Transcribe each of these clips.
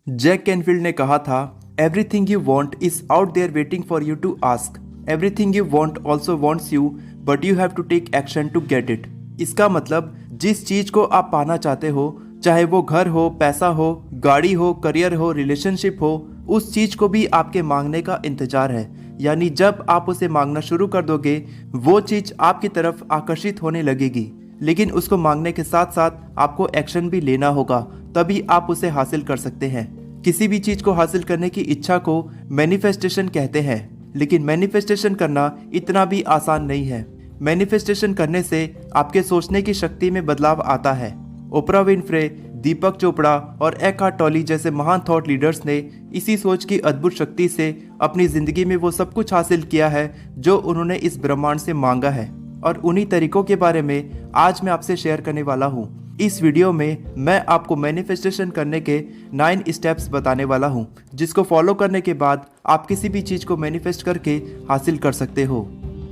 Jack Canfield ने कहा था, everything you want is out there waiting for you to ask. Everything you want also wants you, but you have to take action to get it. इसका मतलब जिस चीज को आप पाना चाहते हो, चाहे वो घर हो, पैसा हो, गाड़ी हो, करियर हो, रिलेशनशिप हो, उस चीज को भी आपके मांगने का इंतजार है। यानी जब आप उसे मांगना शुरू कर दोगे, वो चीज आपकी तरफ आकर्षित होने लगेगी। लेकिन उसको मांगने के साथ साथ आपको एक्शन भी लेना होगा, तभी आप उसे हासिल कर सकते हैं। किसी भी चीज को हासिल करने की इच्छा को मैनिफेस्टेशन कहते हैं, लेकिन मैनिफेस्टेशन करना इतना भी आसान नहीं है। मैनिफेस्टेशन करने से आपके सोचने की शक्ति में बदलाव आता है। ओपरा विनफ्रे, दीपक चोपड़ा और एकार्ट टोले जैसे महान थॉट लीडर्स ने इसी सोच की अद्भुत शक्ति से अपनी जिंदगी में वो सब कुछ हासिल किया है जो उन्होंने इस ब्रह्मांड से मांगा है। और उन्हीं तरीकों के बारे में आज मैं आपसे शेयर करने वाला हूँ। इस वीडियो में मैं आपको मैनिफेस्टेशन करने के 9 स्टेप्स बताने वाला हूँ, जिसको फॉलो करने के बाद आप किसी भी चीज को मैनिफेस्ट करके हासिल कर सकते हो।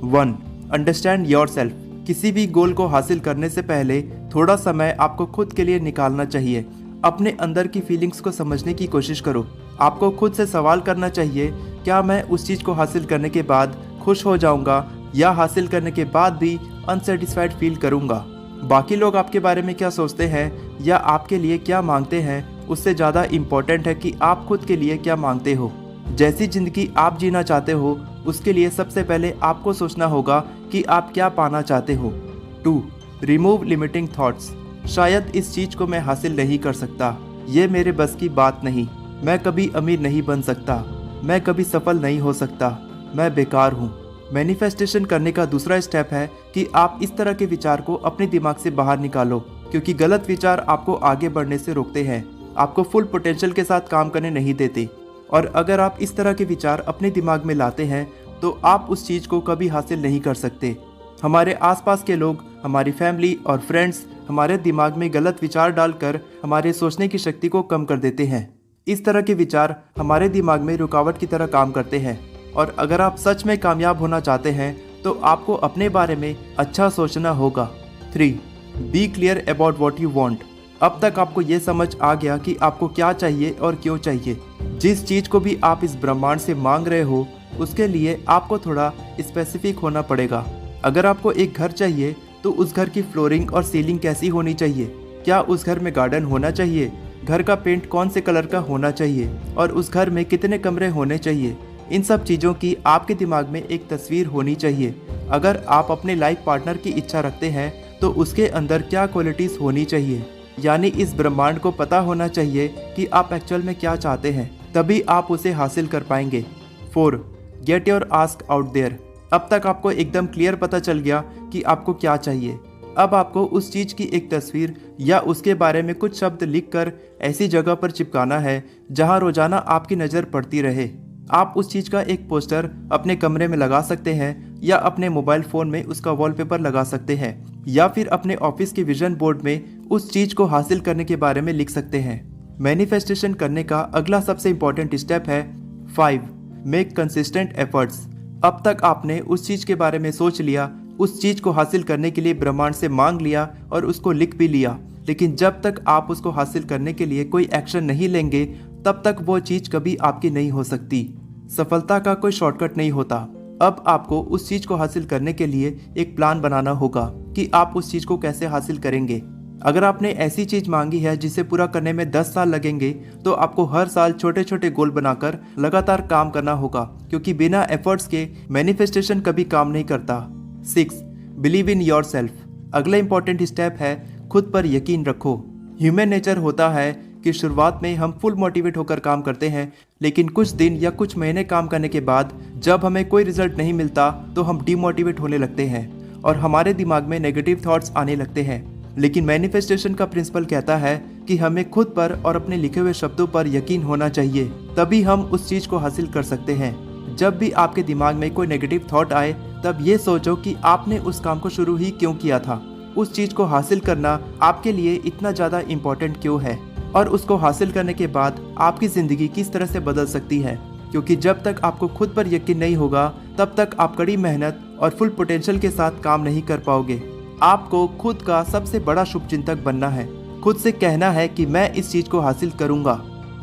1. Understand yourself. किसी भी गोल को हासिल करने से पहले थोड़ा समय आपको खुद के लिए निकालना चाहिए। अपने अंदर की फीलिंग्स को समझने की कोशिश करो। आपको खुद से सवाल करना चाहिए, क्या मैं उस चीज को हासिल करने के बाद खुश हो जाऊंगा या हासिल करने के बाद भी अनसेटिस्फाइड फील करूंगा। बाकी लोग आपके बारे में क्या सोचते हैं या आपके लिए क्या मांगते हैं, उससे ज़्यादा इम्पोर्टेंट है कि आप खुद के लिए क्या मांगते हो। जैसी जिंदगी आप जीना चाहते हो, उसके लिए सबसे पहले आपको सोचना होगा कि आप क्या पाना चाहते हो। 2. Remove limiting thoughts. शायद इस चीज़ को मैं हासिल नहीं कर सकता, ये मेरे बस की बात नहीं, मैं कभी अमीर नहीं बन सकता, मैं कभी सफल नहीं हो सकता, मैं बेकार हूँ। मैनिफेस्टेशन करने का दूसरा स्टेप है कि आप इस तरह के विचार को अपने दिमाग से बाहर निकालो, क्योंकि गलत विचार आपको आगे बढ़ने से रोकते हैं, आपको फुल पोटेंशियल के साथ काम करने नहीं देते। और अगर आप इस तरह के विचार अपने दिमाग में लाते हैं तो आप उस चीज़ को कभी हासिल नहीं कर सकते। हमारे आसपास के लोग, हमारी फैमिली और फ्रेंड्स हमारे दिमाग में गलत विचार डालकर हमारे सोचने की शक्ति को कम कर देते हैं। इस तरह के विचार हमारे दिमाग में रुकावट की तरह काम करते हैं। और अगर आप सच में कामयाब होना चाहते हैं तो आपको अपने बारे में अच्छा सोचना होगा। 3. Be clear about what you want. अब तक आपको ये समझ आ गया कि आपको क्या चाहिए और क्यों चाहिए। जिस चीज़ को भी आप इस ब्रह्मांड से मांग रहे हो, उसके लिए आपको थोड़ा स्पेसिफिक होना पड़ेगा। अगर आपको एक घर चाहिए तो उस घर की फ्लोरिंग और सीलिंग कैसी होनी चाहिए? क्या उस घर में गार्डन होना चाहिए? घर का पेंट कौन से कलर का होना चाहिए? और उस घर में कितने कमरे होने चाहिए? इन सब चीज़ों की आपके दिमाग में एक तस्वीर होनी चाहिए। अगर आप अपने लाइफ पार्टनर की इच्छा रखते हैं तो उसके अंदर क्या क्वालिटीज़ होनी चाहिए? यानी इस ब्रह्मांड को पता होना चाहिए कि आप एक्चुअल में क्या चाहते हैं, तभी आप उसे हासिल कर पाएंगे। 4. Get your ask out there. अब तक आपको एकदम क्लियर पता चल गया कि आपको क्या चाहिए। अब आपको उस चीज़ की एक तस्वीर या उसके बारे में कुछ शब्द लिखकर ऐसी जगह पर चिपकाना है जहां रोजाना आपकी नज़र पड़ती रहे। आप उस चीज़ का एक पोस्टर अपने कमरे में लगा सकते हैं या अपने मोबाइल फ़ोन में उसका वॉलपेपर लगा सकते हैं, या फिर अपने ऑफिस के विजन बोर्ड में उस चीज़ को हासिल करने के बारे में लिख सकते हैं। मैनिफेस्टेशन करने का अगला सबसे इम्पोर्टेंट स्टेप है 5. Make consistent efforts. अब तक आपने उस चीज़ के बारे में सोच लिया, उस चीज़ को हासिल करने के लिए ब्रह्मांड से मांग लिया और उसको लिख भी लिया, लेकिन जब तक आप उसको हासिल करने के लिए कोई एक्शन नहीं लेंगे तब तक वो चीज़ कभी आपकी नहीं हो सकती। सफलता का कोई शॉर्टकट नहीं होता। अब आपको उस चीज़ को हासिल करने के लिए एक प्लान बनाना होगा कि आप उस चीज़ को कैसे हासिल करेंगे। अगर आपने ऐसी चीज़ मांगी है जिसे पूरा करने में 10 साल लगेंगे, तो आपको हर साल छोटे छोटे गोल बनाकर लगातार काम करना होगा, क्योंकि बिना एफर्ट्स के मैनिफेस्टेशन कभी काम नहीं करता। 6. Believe in your self. अगला इंपॉर्टेंट स्टेप है खुद पर यकीन रखो। ह्यूमन नेचर होता है कि शुरुआत में हम फुल मोटिवेट होकर काम करते हैं, लेकिन कुछ दिन या कुछ महीने काम करने के बाद जब हमें कोई रिजल्ट नहीं मिलता तो हम डिमोटिवेट होने लगते हैं और हमारे दिमाग में नेगेटिव थॉट्स आने लगते हैं। लेकिन मैनिफेस्टेशन का प्रिंसिपल कहता है कि हमें खुद पर और अपने लिखे हुए शब्दों पर यकीन होना चाहिए, तभी हम उस चीज़ को हासिल कर सकते हैं। जब भी आपके दिमाग में कोई नेगेटिव थॉट आए, तब ये सोचो कि आपने उस काम को शुरू ही क्यों किया था, उस चीज़ को हासिल करना आपके लिए इतना ज़्यादा इम्पोर्टेंट क्यों है, और उसको हासिल करने के बाद आपकी ज़िंदगी किस तरह से बदल सकती है। क्योंकि जब तक आपको खुद पर यकीन नहीं होगा, तब तक आप कड़ी मेहनत और फुल पोटेंशियल के साथ काम नहीं कर पाओगे। आपको खुद का सबसे बड़ा शुभचिंतक बनना है। खुद से कहना है कि मैं इस चीज़ को हासिल करूंगा।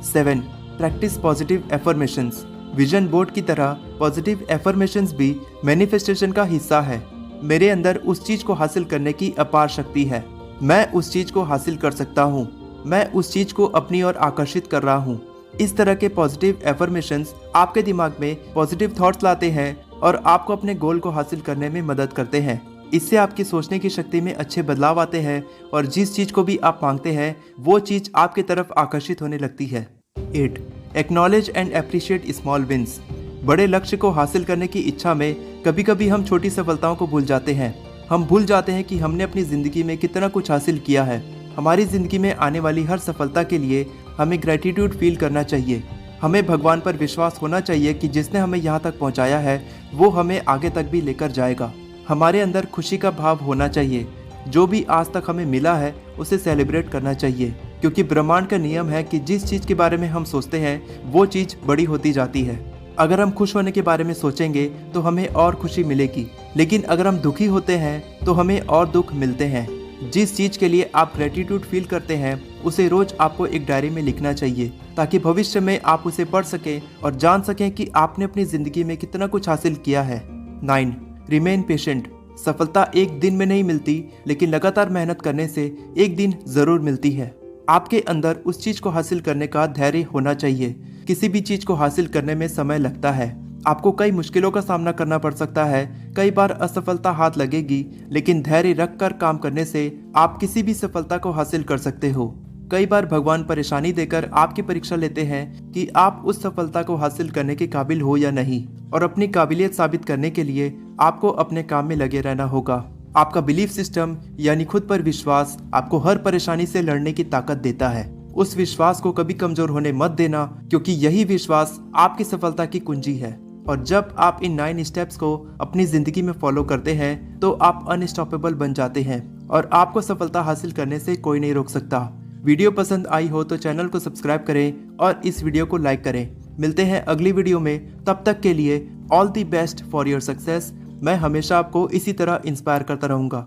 7. Practice positive affirmations. Vision board की तरह पॉजिटिव एफर्मेशंस भी मैनिफेस्टेशन का हिस्सा है। मेरे अंदर उस चीज को हासिल करने की अपार शक्ति है। मैं उस चीज को हासिल कर सकता हूँ। मैं उस चीज को अपनी ओर आकर्षित कर रहा हूँ। इस तरह के पॉजिटिव एफर्मेशंस आपके दिमाग में पॉजिटिव थॉट्स लाते हैं और आपको अपने गोल को हासिल करने में मदद करते हैं। इससे आपकी सोचने की शक्ति में अच्छे बदलाव आते हैं और जिस चीज को भी आप मांगते हैं वो चीज आपकी तरफ आकर्षित होने लगती है। 8. Acknowledge and appreciate small wins. बड़े लक्ष्य को हासिल करने की इच्छा में कभी कभी हम छोटी सफलताओं को भूल जाते हैं। हम भूल जाते हैं कि हमने अपनी जिंदगी में कितना कुछ हासिल किया है। हमारी जिंदगी में आने वाली हर सफलता के लिए हमें ग्रेटिट्यूड फील करना चाहिए। हमें भगवान पर विश्वास होना चाहिए कि जिसने हमें यहाँ तक पहुँचाया है वो हमें आगे तक भी लेकर जाएगा। हमारे अंदर खुशी का भाव होना चाहिए। जो भी आज तक हमें मिला है उसे सेलिब्रेट करना चाहिए, क्योंकि ब्रह्मांड का नियम है कि जिस चीज़ के बारे में हम सोचते हैं वो चीज़ बड़ी होती जाती है। अगर हम खुश होने के बारे में सोचेंगे तो हमें और खुशी मिलेगी, लेकिन अगर हम दुखी होते हैं तो हमें और दुख मिलते हैं। जिस चीज़ के लिए आप ग्रेटिट्यूड फील करते हैं उसे रोज आपको एक डायरी में लिखना चाहिए, ताकि भविष्य में आप उसे पढ़ सकें और जान सकें कि आपने अपनी ज़िंदगी में कितना कुछ हासिल किया है। 9. Remain patient. सफलता एक दिन में नहीं मिलती, लेकिन लगातार मेहनत करने से एक दिन ज़रूर मिलती है। आपके अंदर उस चीज़ को हासिल करने का धैर्य होना चाहिए। किसी भी चीज़ को हासिल करने में समय लगता है। आपको कई मुश्किलों का सामना करना पड़ सकता है। कई बार असफलता हाथ लगेगी, लेकिन धैर्य रखकर काम करने से आप किसी भी सफलता को हासिल कर सकते हो। कई बार भगवान परेशानी देकर आपकी परीक्षा लेते हैं कि आप उस सफलता को हासिल करने के काबिल हो या नहीं, और अपनी काबिलियत साबित करने के लिए आपको अपने काम में लगे रहना होगा। आपका बिलीफ सिस्टम यानी खुद पर विश्वास आपको हर परेशानी से लड़ने की ताकत देता है। उस विश्वास को कभी कमजोर होने मत देना, क्योंकि यही विश्वास आपकी सफलता की कुंजी है। और जब आप इन 9 स्टेप्स को अपनी जिंदगी में फॉलो करते हैं तो आप अनस्टॉपेबल बन जाते हैं और आपको सफलता हासिल करने से कोई नहीं रोक सकता। वीडियो पसंद आई हो तो चैनल को सब्सक्राइब करें और इस वीडियो को लाइक करें। मिलते हैं अगली वीडियो में, तब तक के लिए all the best for your success. मैं हमेशा आपको इसी तरह इंस्पायर करता रहूँगा।